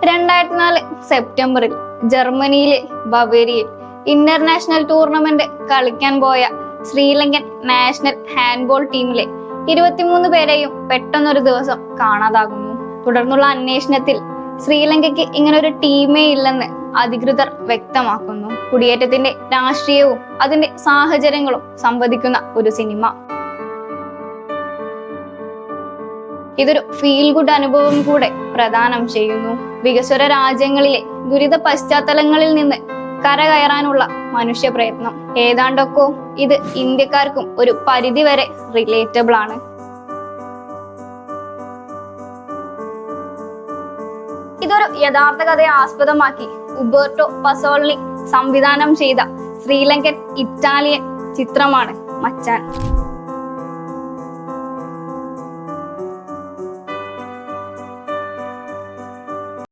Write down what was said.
2004 സെപ്റ്റംബറിൽ ജർമ്മനിയിലെ ബവേരിയയിൽ international tournament കളിക്കാൻ പോയ ശ്രീലങ്കൻ നാഷണൽ ഹാൻഡ്ബോൾ ടീമിലെ 23 പേരെയും പെട്ടെന്നൊരു ദിവസം കാണാതാകുന്നു. തുടർന്നുള്ള അന്വേഷണത്തിൽ ശ്രീലങ്കയ്ക്ക് ഇങ്ങനെ ഒരു ടീമേ ഇല്ലെന്ന് അധികൃതർ വ്യക്തമാക്കുന്നു. കുടിയേറ്റത്തിന്റെ രാഷ്ട്രീയവും അതിന്റെ സാഹചര്യങ്ങളും സംവദിക്കുന്ന ഒരു സിനിമ. ഇതൊരു ഫീൽ ഗുഡ് അനുഭവം കൂടെ പ്രദാനം ചെയ്യുന്നു. വികസ്വര രാജ്യങ്ങളിലെ ദുരിത പശ്ചാത്തലങ്ങളിൽ നിന്ന് കരകയറാനുള്ള മനുഷ്യ പ്രയത്നം. ഏതാണ്ടൊക്കെ ഇത് ഇന്ത്യക്കാർക്കും ഒരു പരിധി വരെ റിലേറ്റബിൾ ആണ്. ഇതൊരു യഥാർത്ഥ കഥയെ ആസ്പദമാക്കി ഉബർട്ടോ പസോളിനി സംവിധാനം ചെയ്ത ശ്രീലങ്കൻ ഇറ്റാലിയൻ ചിത്രമാണ് മച്ചാൻ.